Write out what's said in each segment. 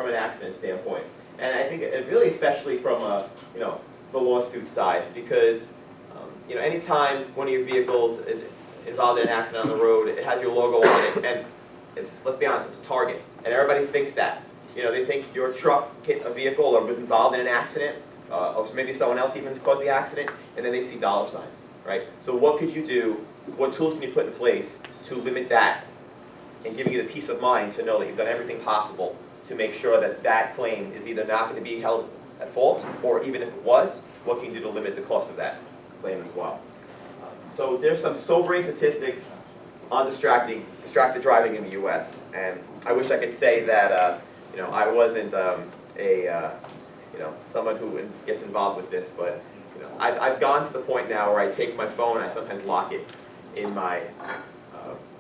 from an accident standpoint. And I think it really, especially from the lawsuit side, because anytime one of your vehicles is involved in an accident on the road, it has your logo on it, and let's be honest, it's a target, and everybody thinks that. They think your truck hit a vehicle or was involved in an accident, or maybe someone else even caused the accident, and then they see dollar signs, right? So what could you do? What tools can you put in place to limit that and giving you the peace of mind to know that you've done everything possible to make sure that that claim is either not going to be held at fault, or even if it was, what can you do to limit the cost of that claim as well? So there's some sobering statistics on distracted driving in the U.S. And I wish I could say that I wasn't someone who gets involved with this, but I've gone to the point now where I take my phone and I sometimes lock it in my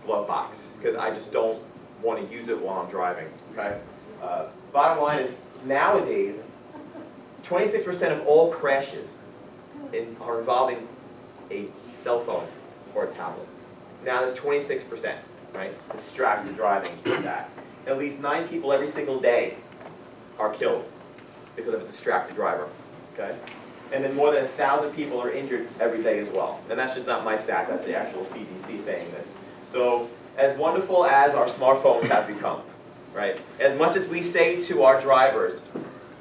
glove box because I just don't want to use it while I'm driving. Okay. Bottom line is nowadays, 26% of all crashes are involving a cell phone or a tablet. Now there's 26%, right? Distracted driving is that. At least 9 people every single day are killed because of a distracted driver, okay? And then more than 1,000 people are injured every day as well. And that's just not my stat, that's the actual CDC saying this. So as wonderful as our smartphones have become, right? As much as we say to our drivers,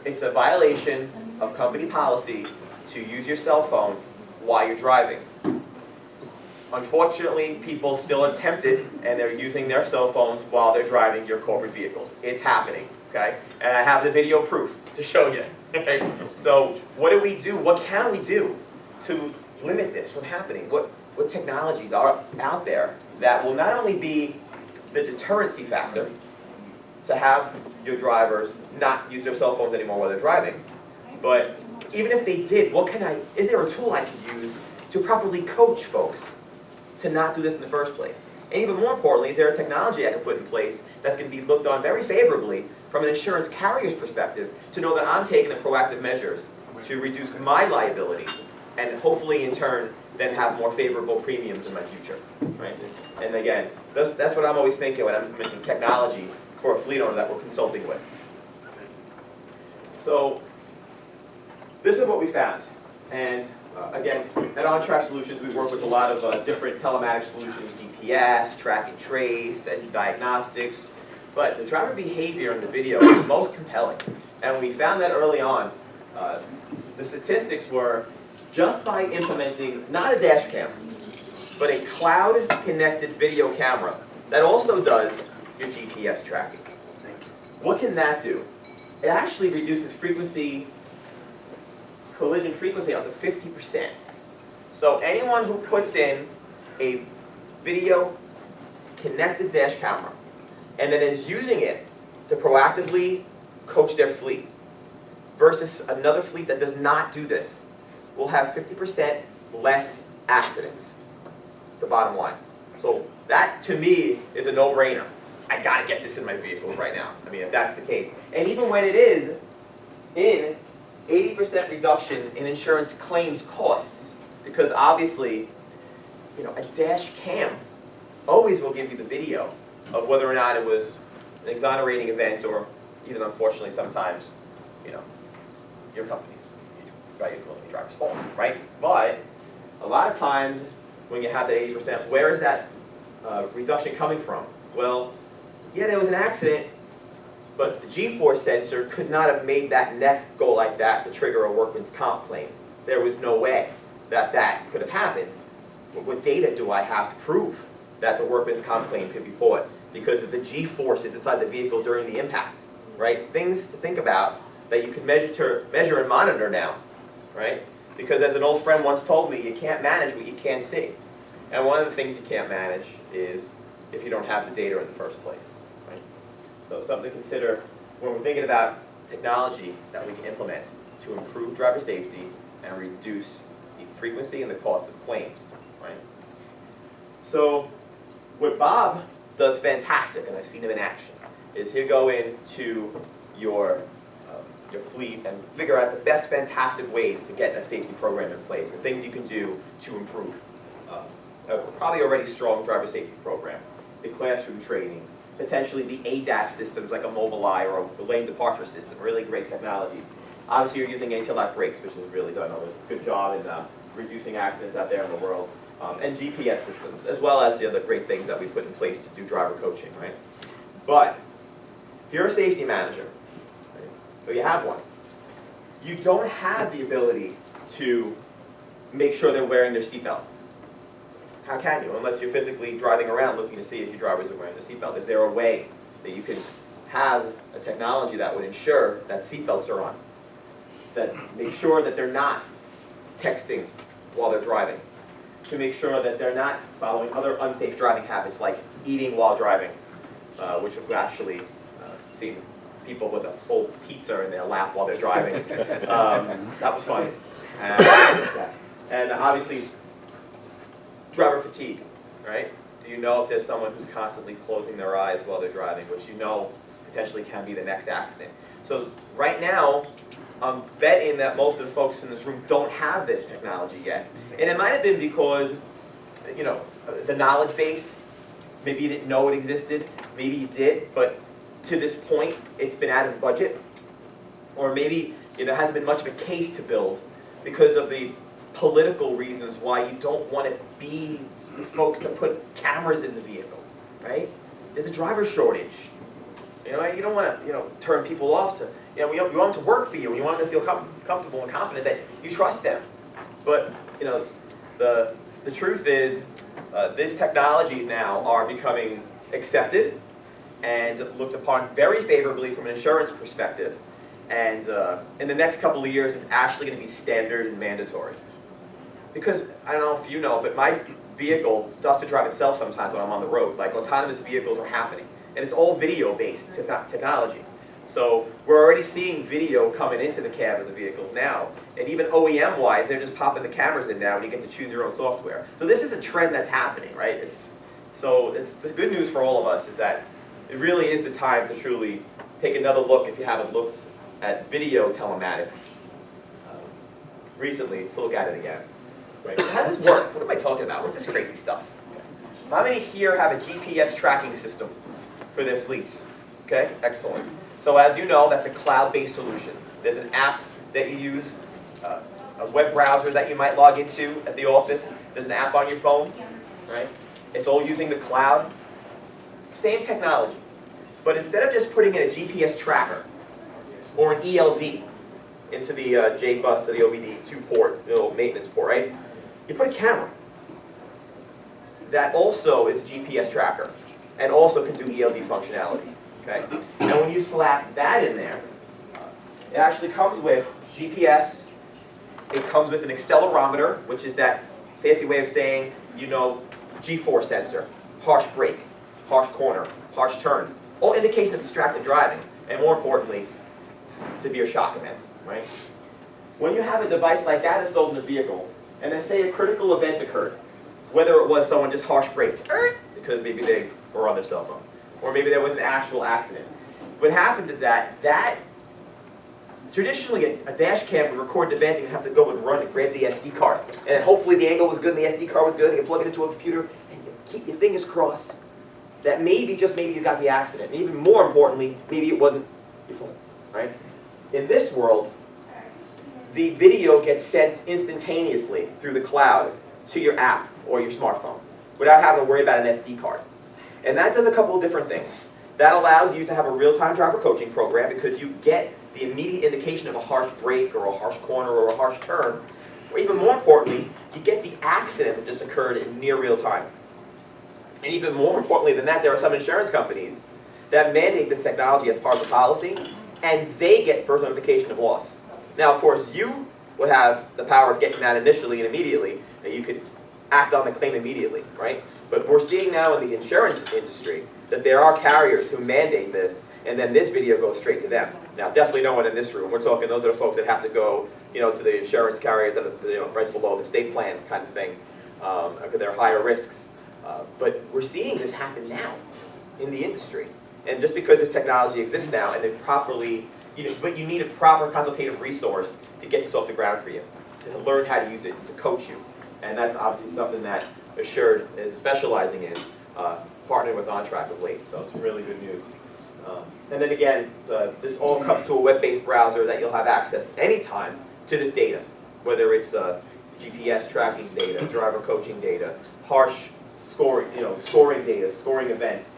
it's a violation of company policy to use your cell phone while you're driving. Unfortunately, people still are tempted and they're using their cell phones while they're driving your corporate vehicles. It's happening, okay? And I have the video proof to show you. Okay? So what do we do? What can we do to limit this from happening? What technologies are out there that will not only be the deterrency factor to have your drivers not use their cell phones anymore while they're driving, but even if they did, is there a tool I could use to properly coach folks to not do this in the first place? And even more importantly, is there a technology I can put in place that's going to be looked on very favorably from an insurance carrier's perspective to know that I'm taking the proactive measures to reduce my liability and hopefully in turn then have more favorable premiums in my future, right? And again, that's what I'm always thinking when I'm implementing technology for a fleet owner that we're consulting with. So this is what we found. And again, at OnTrack Solutions, we work with a lot of different telematics solutions, GPS, track and trace, and diagnostics. But the driver behavior in the video is most compelling. And we found that early on. The statistics were just by implementing not a dash cam, but a cloud-connected video camera that also does your GPS tracking. What can that do? It actually reduces collision frequency up to 50%. So anyone who puts in a video connected dash camera and then is using it to proactively coach their fleet versus another fleet that does not do this will have 50% less accidents. It's the bottom line. So that to me is a no-brainer. I gotta get this in my vehicles right now. I mean, if that's the case. And even when it is in 80% reduction in insurance claims costs, because obviously, a dash cam always will give you the video of whether or not it was an exonerating event or even, unfortunately, sometimes, your company's driver's fault, right? But a lot of times when you have that 80%, where is that reduction coming from? Well, yeah, there was an accident, but the G-force sensor could not have made that neck go like that to trigger a workman's comp claim. There was no way that could have happened. But what data do I have to prove that the workman's comp claim could be fought? Because of the G-forces inside the vehicle during the impact, right? Things to think about that you can measure and monitor now, right? Because as an old friend once told me, you can't manage what you can't see. And one of the things you can't manage is if you don't have the data in the first place, right? So something to consider when we're thinking about technology that we can implement to improve driver safety and reduce the frequency and the cost of claims, right? So what Bob does fantastic, and I've seen him in action, is he'll go into your fleet and figure out the best fantastic ways to get a safety program in place and things you can do to improve a probably already strong driver safety program. The classroom training, potentially the ADAS systems like a Mobileye or a lane departure system, really great technologies. Obviously you're using anti-lock brakes, which has really done a good job in reducing accidents out there in the world, and GPS systems, as well as the other great things that we put in place to do driver coaching, right? But if you're a safety manager, right, so you have one, you don't have the ability to make sure they're wearing their seatbelt. How can you? Unless you're physically driving around looking to see if your drivers are wearing their seatbelt. Is there a way that you can have a technology that would ensure that seatbelts are on? That make sure that they're not texting while they're driving? To make sure that they're not following other unsafe driving habits like eating while driving, which we've actually seen people with a full pizza in their lap while they're driving. That was funny. And obviously, driver fatigue, right? Do you know if there's someone who's constantly closing their eyes while they're driving, which you know potentially can be the next accident? So right now, I'm betting that most of the folks in this room don't have this technology yet. And it might have been because, you know, the knowledge base, maybe you didn't know it existed, maybe you did, but to this point, it's been out of budget. Or maybe there hasn't been much of a case to build because of the political reasons why you don't want to be the folks to put cameras in the vehicle, right? There's a driver shortage. You don't want to, turn people off to, you want them to work for you, and you want them to feel comfortable and confident that you trust them. But, the truth is, these technologies now are becoming accepted and looked upon very favorably from an insurance perspective. And in the next couple of years, it's actually going to be standard and mandatory. Because, I don't know if you know, but my vehicle starts to drive itself sometimes when I'm on the road. Like, autonomous vehicles are happening. And it's all video-based technology. So we're already seeing video coming into the cab of the vehicles now. And even OEM-wise, they're just popping the cameras in now and you get to choose your own software. So this is a trend that's happening, right? So the good news for all of us is that it really is the time to truly take another look, if you haven't looked at video telematics recently, to look at it again. Right? So how does this work? What am I talking about? What's this crazy stuff? How many here have a GPS tracking system for their fleets? Okay, excellent. So as you know, that's a cloud-based solution. There's an app that you use, a web browser that you might log into at the office. There's an app on your phone, right? It's all using the cloud. Same technology. But instead of just putting in a GPS tracker or an ELD into the J-bus or the OBD2 port, little maintenance port, right? You put a camera that also is a GPS tracker and also can do ELD functionality. Okay? Now when you slap that in there, it actually comes with GPS, it comes with an accelerometer, which is that fancy way of saying, G-force sensor, harsh brake, harsh corner, harsh turn, all indication of distracted driving, and more importantly, severe shock event, right? When you have a device like that installed in the vehicle, and then say a critical event occurred, whether it was someone just harsh braked, because maybe they were on their cell phone, or maybe there was an actual accident. What happens is that traditionally a dash cam would record the event and you'd have to go and run and grab the SD card. And hopefully the angle was good and the SD card was good and you plug it into a computer and you keep your fingers crossed that maybe, just maybe, you got the accident. And even more importantly, maybe it wasn't your fault, right? In this world, the video gets sent instantaneously through the cloud to your app or your smartphone without having to worry about an SD card. And that does a couple of different things. That allows you to have a real-time driver coaching program because you get the immediate indication of a harsh brake or a harsh corner or a harsh turn. Or even more importantly, you get the accident that just occurred in near real time. And even more importantly than that, there are some insurance companies that mandate this technology as part of the policy, and they get first notification of loss. Now, of course, you would have the power of getting that initially and immediately, that you could act on the claim immediately, right? But we're seeing now in the insurance industry that there are carriers who mandate this, and then this video goes straight to them. Now, definitely no one in this room. We're talking, those are the folks that have to go, to the insurance carriers that are, right below the state plan kind of thing, because they're higher risks. But we're seeing this happen now in the industry. And just because this technology exists now, and it properly, but you need a proper consultative resource to get this off the ground for you, to learn how to use it, to coach you. And that's obviously something that Assured is specializing in. partnering with OnTrack of late, so it's really good news. And then again, this all comes to a web-based browser that you'll have access anytime to this data, whether it's GPS tracking data, driver coaching data, harsh scoring, scoring data, scoring events.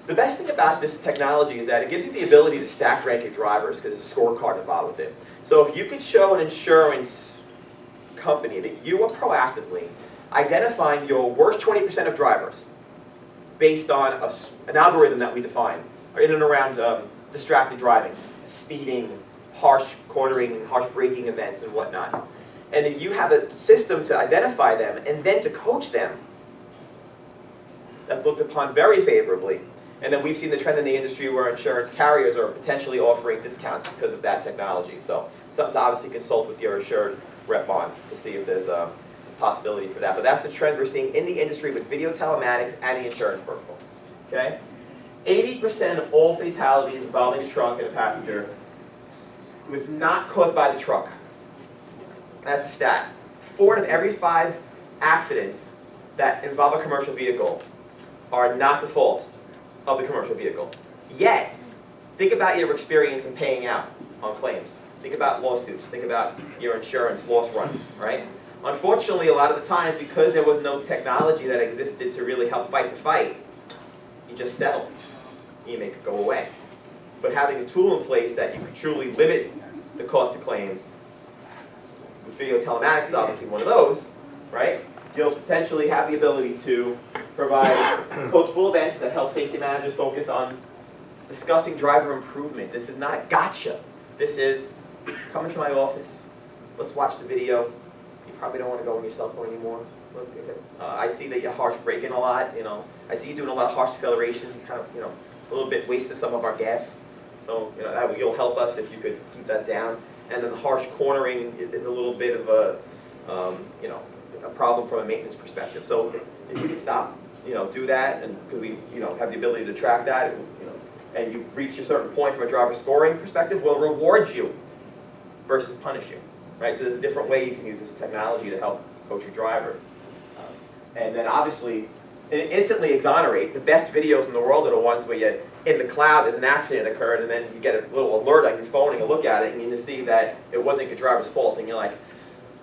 The best thing about this technology is that it gives you the ability to stack rank your drivers because there's a scorecard involved with it. So if you could show an insurance company that you are proactively identifying your worst 20% of drivers based on an algorithm that we define, in and around distracted driving, speeding, harsh cornering, harsh braking events and whatnot. And then you have a system to identify them and then to coach them that's looked upon very favorably. And then we've seen the trend in the industry where insurance carriers are potentially offering discounts because of that technology. So something to obviously consult with your assured rep on to see if there's a possibility for that. But that's the trends we're seeing in the industry with video telematics and the insurance vertical. Okay? 80% of all fatalities involving a truck and a passenger was not caused by the truck. That's a stat. 4 out of every 5 accidents that involve a commercial vehicle are not the fault of the commercial vehicle. Yet, think about your experience in paying out on claims. Think about lawsuits. Think about your insurance loss runs, right? Unfortunately, a lot of the times, because there was no technology that existed to really help fight the fight, you just settle. You make it go away. But having a tool in place that you could truly limit the cost of claims, with video telematics is obviously one of those, right? You'll potentially have the ability to provide coachable events that help safety managers focus on discussing driver improvement. This is not a gotcha. This is, come into my office, let's watch the video. You probably don't want to go on your cell phone anymore. I see that you're harsh braking a lot, I see you doing a lot of harsh accelerations. You kind of, a little bit wasted some of our gas. So, you'll help us if you could keep that down. And then the harsh cornering is a little bit of a, a problem from a maintenance perspective. So if you can stop, do that, and because we, have the ability to track that, and you reach a certain point from a driver scoring perspective, we'll reward you versus punish you, right? So there's a different way you can use this technology to help coach your drivers. And then obviously, instantly exonerate. The best videos in the world are the ones where you, in the cloud, there's an accident occurred, and then you get a little alert on your phone, and you look at it, and you see that it wasn't your driver's fault, and you're like,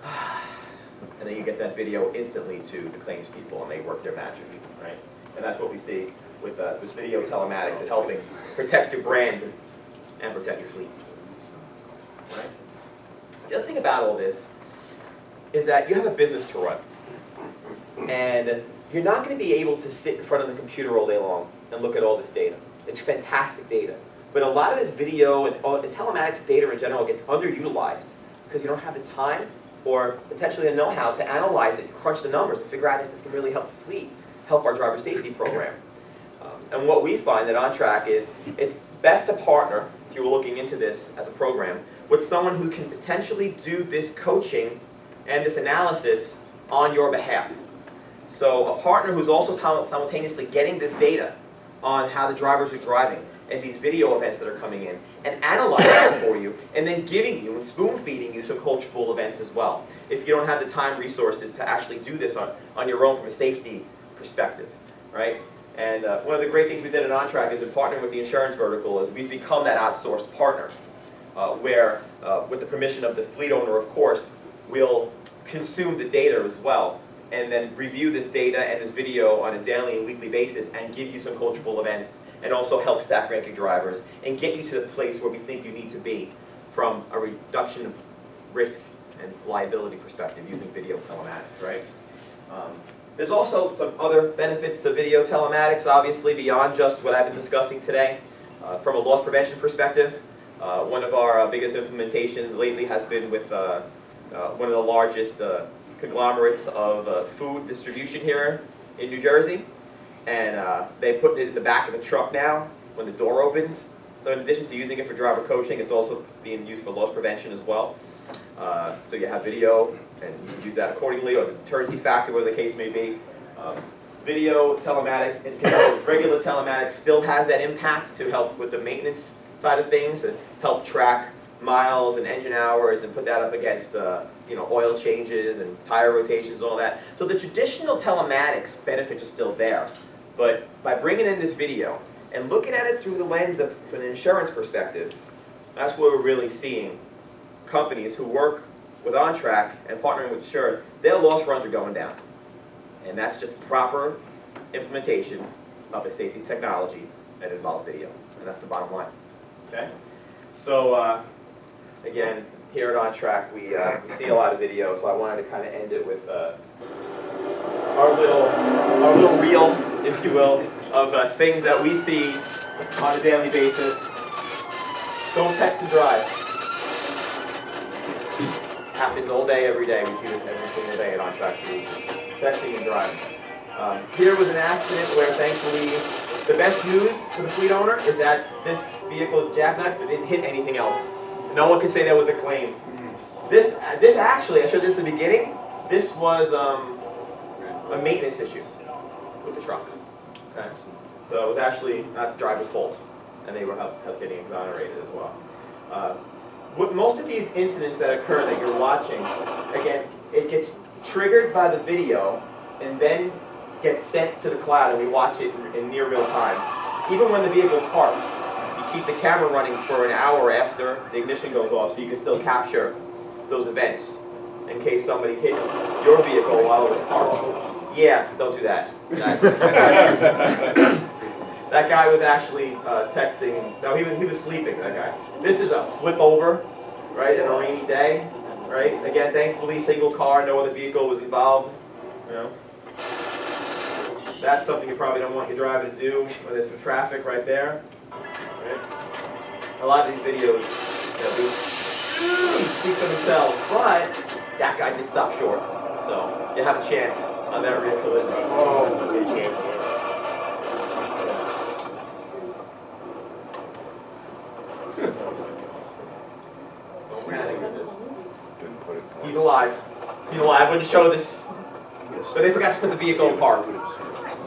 and then you get that video instantly to the claims people, and they work their magic, right? And that's what we see with video telematics and helping protect your brand and protect your fleet, right? The other thing about all this is that you have a business to run, and you're not going to be able to sit in front of the computer all day long and look at all this data. It's fantastic data, but a lot of this video and telematics data in general gets underutilized because you don't have the time or potentially the know-how to analyze it, crunch the numbers, and figure out if this can really help the fleet, help our driver safety program. And what we find at OnTrack is it's best to partner, if you were looking into this as a program, with someone who can potentially do this coaching and this analysis on your behalf. So a partner who's also simultaneously getting this data on how the drivers are driving and these video events that are coming in and analyzing it for you and then giving you and spoon-feeding you some coachable events as well if you don't have the time resources to actually do this on your own from a safety perspective, right? And one of the great things we did at OnTrack is in partnering with the insurance vertical is we've become that outsourced partner where, with the permission of the fleet owner, of course, we'll consume the data as well and then review this data and this video on a daily and weekly basis and give you some coachable events and also help stack rank your drivers and get you to the place where we think you need to be from a reduction of risk and liability perspective using video telematics, right? There's also some other benefits of video telematics, obviously, beyond just what I've been discussing today. From a loss prevention perspective, one of our biggest implementations lately has been with one of the largest conglomerates of food distribution here in New Jersey. And they put it in the back of the truck now when the door opens. So in addition to using it for driver coaching, it's also being used for loss prevention as well. So you have video, and you can use that accordingly, or the deterrency factor, whatever the case may be. Video telematics, in conjunction with regular telematics, still has that impact to help with the maintenance side of things and help track miles and engine hours and put that up against you know, oil changes and tire rotations and all that. So the traditional telematics benefits are still there. But by bringing in this video and looking at it through the lens of an insurance perspective, that's where we're really seeing companies who work with OnTrack and partnering with Assured, their loss runs are going down. And that's just proper implementation of a safety technology that involves video. And that's the bottom line. Okay? So, again, here at OnTrack, we see a lot of video, so I wanted to kind of end it with our little reel, if you will, of things that we see on a daily basis. Don't text and drive. Happens all day, every day. We see this every single day at OnTrack Solutions. Texting and driving. Here was an accident where, thankfully, the best news for the fleet owner is that this vehicle jackknifed but didn't hit anything else. No one can say there was a claim. This actually, I showed this in the beginning, this was a maintenance issue with the truck. Okay? So it was actually not the driver's fault, and they were getting exonerated as well. With most of these incidents that occur that you're watching, again, it gets triggered by the video and then gets sent to the cloud, and we watch it in near real time. Even when the vehicle's parked, you keep the camera running for an hour after the ignition goes off so you can still capture those events in case somebody hit your vehicle while it was parked. Yeah, don't do that. That guy was actually texting. No, he was sleeping, that guy. This is a flip over, right, on a rainy day, right? Again, thankfully, single car, no other vehicle was involved, you know. That's something you probably don't want your driver to do when there's some traffic right there. Right? A lot of these videos, you know, they speak for themselves, but that guy did stop short. So you have a chance on that rear collision. Oh, good chance. He's alive. He's alive. I wouldn't show this, but they forgot to put the vehicle in park.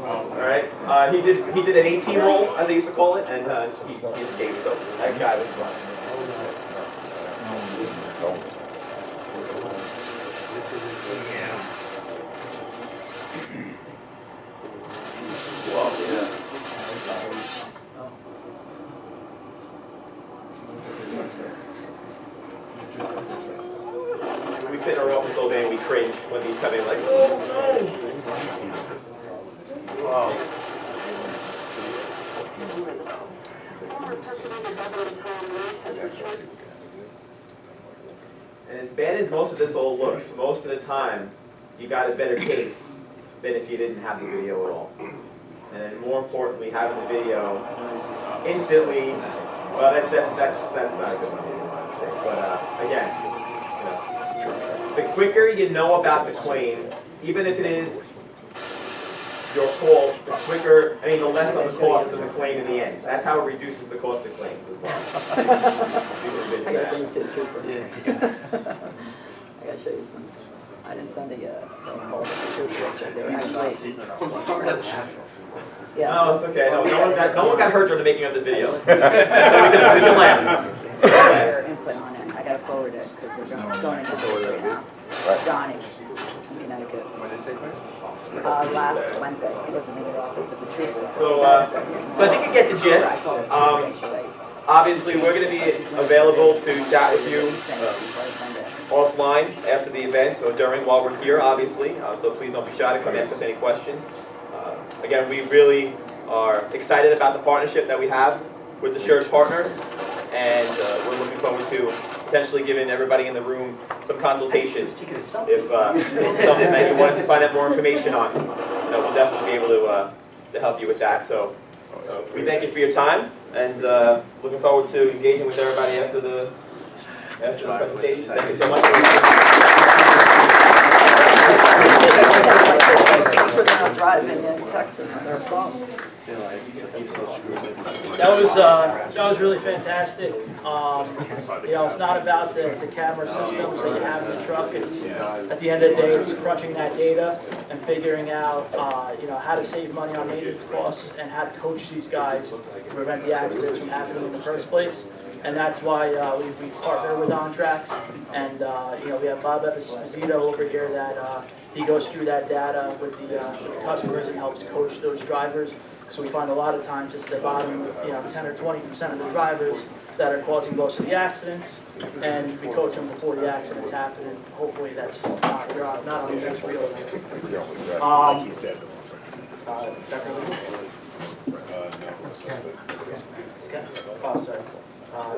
All right. He did an 18 roll, as they used to call it, and he escaped. So that guy was fine. Yeah. Well, yeah. We sit in our office all day and we cringe when these come in, like, oh no! Wow. And as bad as most of this all looks, most of the time, you got a better case than if you didn't have the video at all. And more importantly, having the video instantly, well, that's not a good one, I would say. But again, you know, the quicker you know about the claim, even if it is your fault, the quicker, I mean, the less of the cost of the claim in the end. That's how it reduces the cost of claims as well. I gotta send it to the trooper. I gotta show you some. I didn't send it yet. So I called the trooper yesterday. They were actually. Yeah. No, it's okay. No one got hurt during the making of this video. So we can laugh. Their input on it. I gotta forward it because they're going against us right now. Johnny from Connecticut. When did it take place? Last Wednesday. He wasn't in the office with the trooper. So I think you get the gist. Obviously, we're going to be available to chat with you offline after the event or during while we're here, obviously. So please don't be shy to come ask us any questions. Again, we really are excited about the partnership that we have with Assured Partners, and we're looking forward to potentially giving everybody in the room some consultations. If it's something that you wanted to find out more information on, we'll definitely be able to help you with that. So we thank you for your time, and looking forward to engaging with everybody after the presentation. Thank you so much. People are not driving and texting on their phones. That was really fantastic. It's not about the camera systems that you have in the truck. It's at the end of the day, it's crunching that data and figuring out how to save money on maintenance costs and how to coach these guys to prevent the accidents from happening in the first place. And that's why we partner with OnTrax. And we have Bob Esposito over here that he goes through that data with the customers and helps coach those drivers. So we find a lot of times it's the bottom 10 or 20% of the drivers that are causing most of the accidents, and we coach them before the accidents happen, and hopefully that's not on the next wheel. Like he said. It's Ken. Oh, sorry.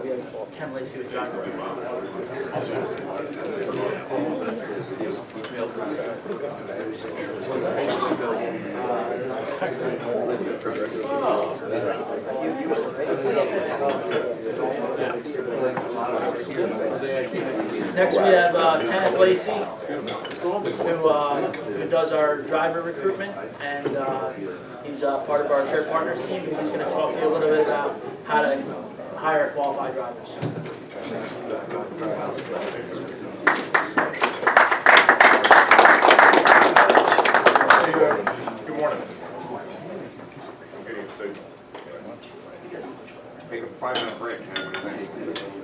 We have Ken Lacy with driver. Next we have Kenneth Lacy, who does our driver recruitment, and he's part of our Shared Partners team, and he's going to talk to you a little bit about how to hire qualified drivers. Good morning. Okay, so take a 5-minute break.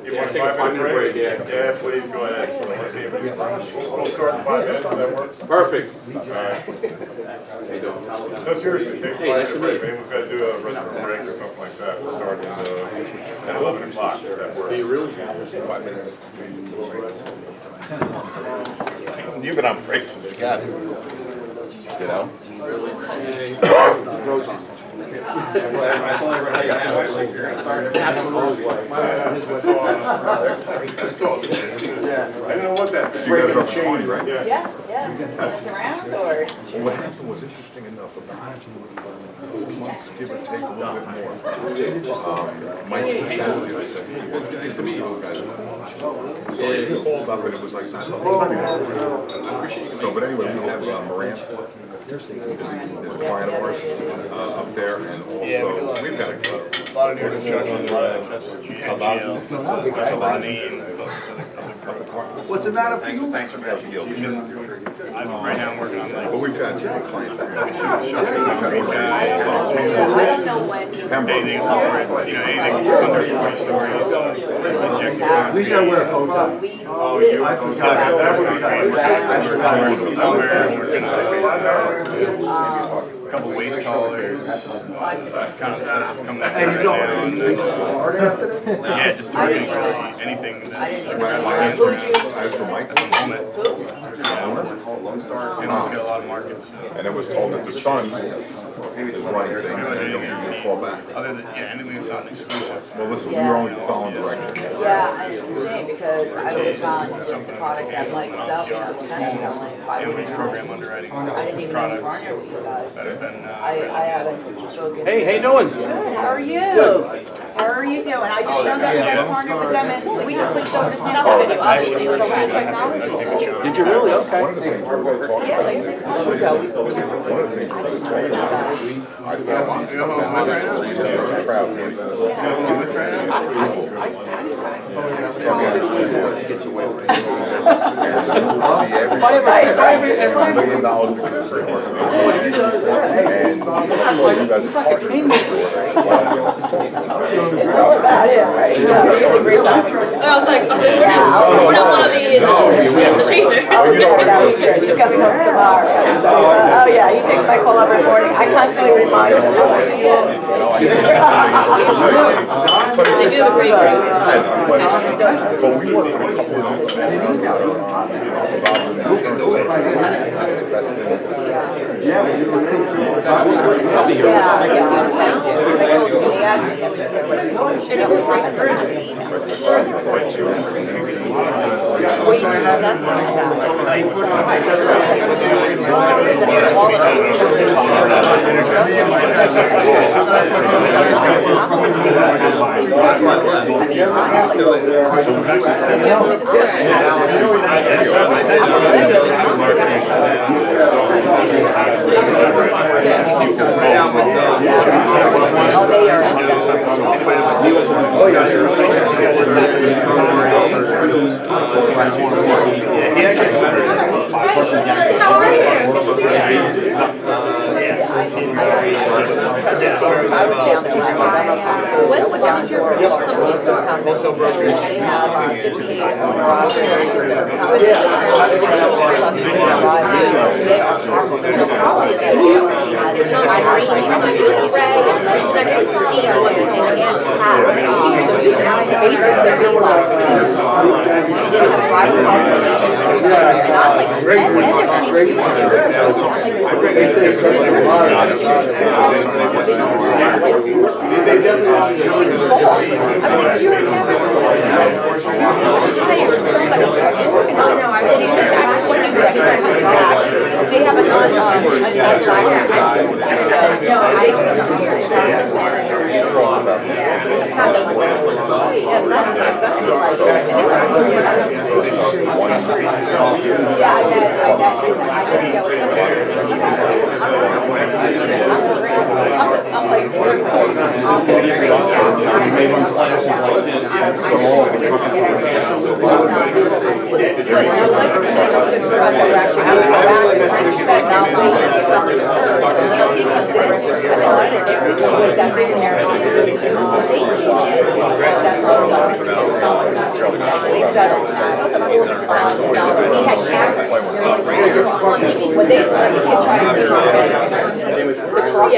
You want a 5-minute break? Yeah, please go ahead. We'll start in 5 minutes if that works. Perfect. All right. No, seriously, take a 5-minute break. Maybe we've got to do a restroom break or something like that. We'll start at 11 o'clock if that works. Do you really? 5 minutes. You've been on break since you got here. You know? I don't know what that. You guys are up to 20, right? Yeah. Mess around or? What happened was interesting enough about 2 months, give or take a little bit more. Mike was down there, I said, hey, what do you think of these guys? So he called up and it was like, so, but anyway, we have Moran, is a client of ours up there, and also, we've got A lot of new construction, a lot of access to GL. That's a lot of main focus of the department. What's the matter for you? Thanks for catching you. Right now I'm working on like. But we've got clients that I don't know when. Anything over, anything under 40 stories, injected. We gotta wear a coat top. Oh, you? That's what we train. A couple waist haulers. That's kind of the stuff that's coming up right now. Yeah, just targeting anything that's. As for Mike, And he's got a lot of markets. and it was told that the son is running things, and you don't call back. Other than, anything that's not exclusive. Well, listen, we were only following directions. Yeah, and it's a shame because I would have found the product that Mike sells, selling Anyways, program underwriting. I didn't even Products partner with you guys. that have been. I haven't spoken. Hey, how you doing? Good, how are you? How are you doing? I just found out you guys partnered with them and we just switched over to Santa Video, obviously, with the last technology. Did you really? Okay. One of the things we were talking Yeah, about, like 6 months ago. one of the things we were talking about, I found this crowd $1 million It's all about it, right? Yeah, really great time. I was like, we're not one of the chasers. He's coming home tomorrow. So, oh yeah, he takes my call every morning. I constantly remind him. They do a great job. But we work with a couple of And it looks like how are you? I was down there last night. When was down here? town. Wholesale brokerage. They have a When they said you can try to do the truck,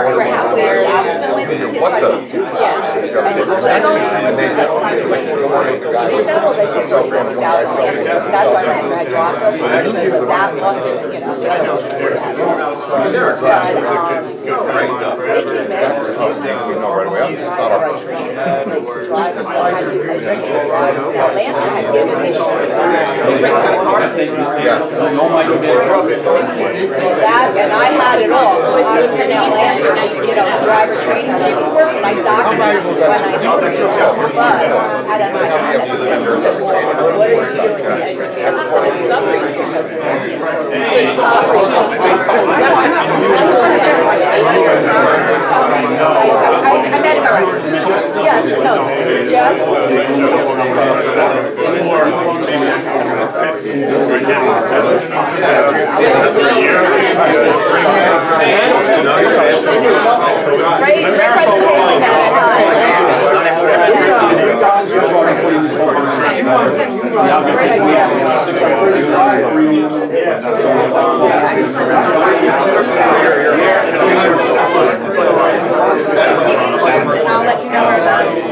or halfway established, and when these kids try to do they said, well, they did for $40,000. That's why I dropped us, it was that plus, you know. Right away, it's not our problem. That, and I had it all. I was in Atlanta, you know, driver training paperwork, and I documented when I but had an what are you doing? I met him already. Yeah, no, great presentation. I'll let you know where that is.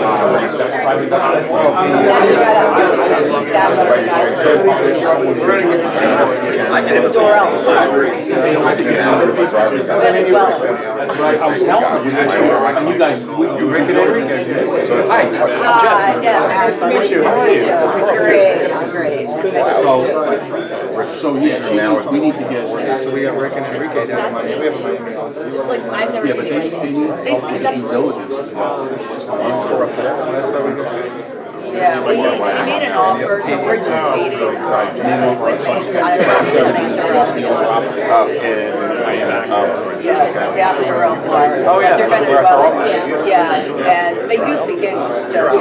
I can have a door out. You guys, you Hi, Jeff. Nice to meet you. How are you? Great, I'm great. So yeah, we need to get. So we got Rick and Enrique down in Miami. We have a Miami office. Like, I've never Yeah, but they need due diligence as well. Yeah, we made an offer, so we're just waiting. Yeah, down in Durham, Florida. Oh, yeah. They're Venezuelan. Yeah, and they do speak English, just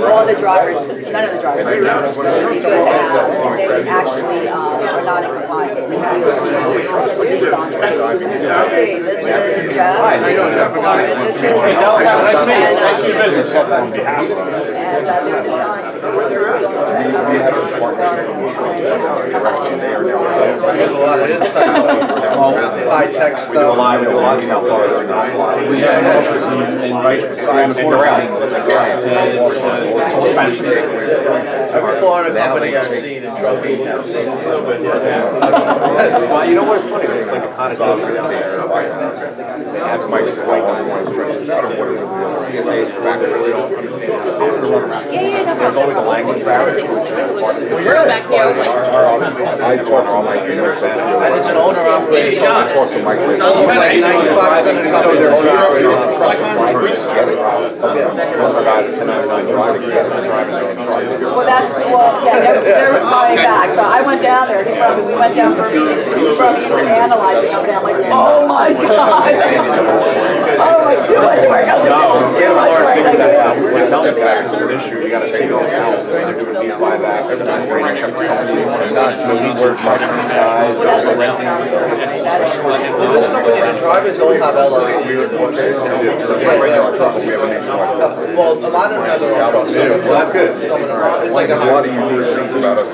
all the drivers, none of the drivers speak English, so it'd be good to have. And they actually are not in compliance with DOT. It's on there. Let's see, this is Jeff. Hi, this is and they're just high-tech stuff. We have an office in right around the corner. Every Florida company I've seen in trucking, I've seen. Well, you know what, it's funny, it's like a kind of down there. That's Mike's point, everyone's stretches out or whatever. CSA's back there, they don't understand. There's always a language barrier. back there, I was like, I talk to Mike, and it's an owner operated I talk to Mike. Like 95% of the companies are well, that's, well, yeah, they're coming back, so I went down there, we went down for a meeting, to analyze the company, I'm like, oh my God. Oh, like, too much work, I was like, this is too much work. When it comes back to an issue, you gotta take those out, they're doing these buybacks. everything's great. Nobody's working on these guys. Well, that's what's going on with this company. That is. Well, this company, the drivers all have LLCs. Well, a lot of them have their own trucks. Some of them- That's good. some of them- It's like A lot a. of you heard things about us.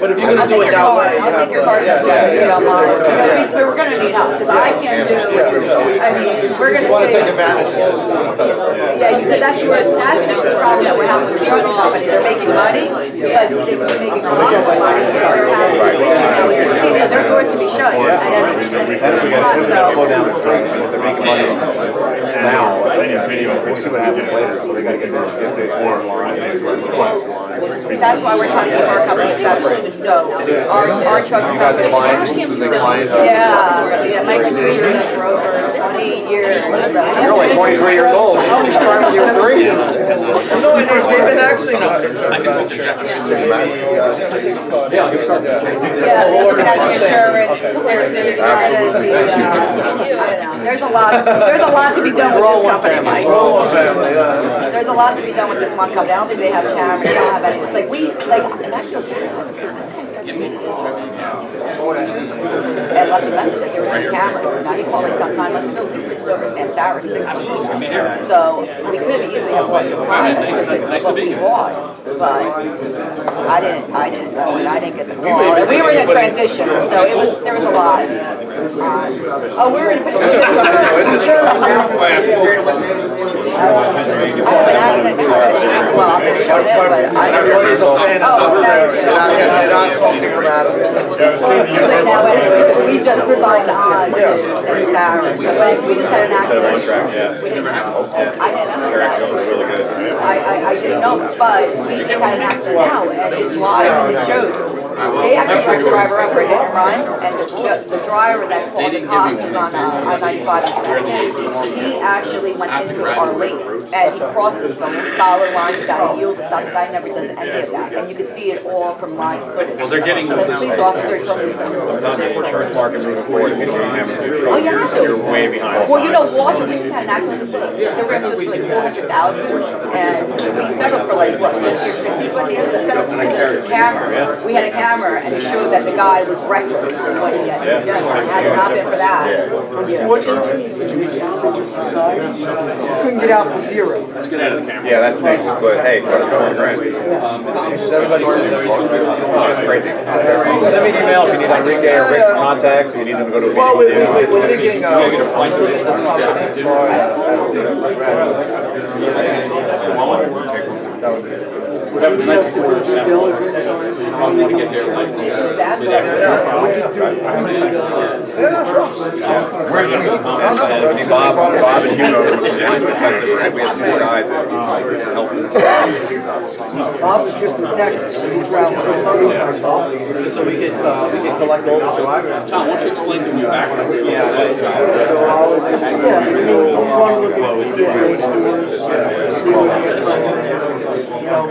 But if you're gonna do it that way, you I'll have take to. your card, Yeah, Jeff, yeah, if you don't mind, yeah. because we were gonna need help, because I can't do, I mean, we're You wanna gonna take say. advantage of this instead of. Yeah, because that's the problem that we're having with the trucking company, they're making money, but they're making a lot of money, they're having decisions, so it's, so their doors can be shut at any, Slow so. down with things, they're making money now, we'll see what happens later, so they gotta get their CSA scores line. That's why we're trying to keep our company separate, so our trucking You guys are company. clients, this is a client. Yeah, Mike's been doing this for over 20 years, so. You're only 23 years old, how many times you were 3? No, and they've been actually not in terms of insurance, so maybe, Yeah, I'll give it to you. Yeah, they're looking at the insurance, they're looking at I don't know, there's a lot to be done with this company, Mike. There's a lot to be done with this one company, I don't think they have a camera, they don't have any, it's like and I feel bad, because this guy said to me, and left a message that there were no cameras, now he called like sometime, let me know, we switched over to Sam Sarah 6 months ago. So, we could have easily have bought your product, because it's what we bought, but I didn't get the call, and we were in a transition, so there was a lot. Oh, we're in a I have an accident now, well, I'm gonna show him, but I don't know. everybody's a fan of Oh, Sarah, okay. they're not talking about it. Right now, anyway, we just signed on to Sarah, so we just had an accident. We didn't have, I didn't know that. I didn't know, but we just had an accident now, and it's live, and it shows. They actually tried to drive her up for a hit and run, and the driver that called the cops is on 95 he actually went into our lane, and he crosses the solid line, he's got to yield to stop, the guy never does any of that, and you can see it all from live footage. Well, they're getting. So the police officer told me something. Insurance market moving forward, if you don't have a new Oh, truck, you have to. you're way behind. Well, you know, watching, we just had an accident with the rest was for like 400,000, and we settled for like, what, 50 or 60, but the end of the settlement was a camera. We had a camera, and it showed that the guy was reckless in what he had done. Had it not been for that. Unfortunately, in this contagious society, you couldn't get out for zero. Let's get out of the camera. Yeah, that stinks, but hey, what's going on? Everybody Crazy. Send me an email if you need Enrique or Rick's contacts, if you need them to go to a Well, meeting. we're thinking, this company in Florida as things progress. That would be. If you need us to do due diligence on how you get insurance, we could do due diligence. Yeah, sure. Hey, Bob and Hugo from the compliance perspective, right? We have 4 guys that help us. Bob was just in Texas, so he travels all So we could collect all the drivers. Tom, why don't you explain to me your background? Yeah, I mean, you want to look at the CSA scores, see what they're trying to, you know,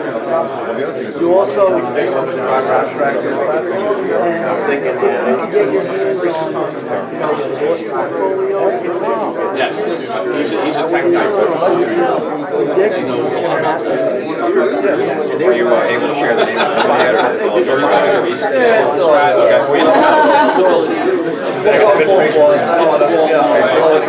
you also, and if you could get your hands on, you know, the loss portfolio, Yes, he's a tech guy. predict what's going to happen in the future. Were you able to share the name of the company address? Yeah, it's still. Okay. Full force, I don't wanna, yeah.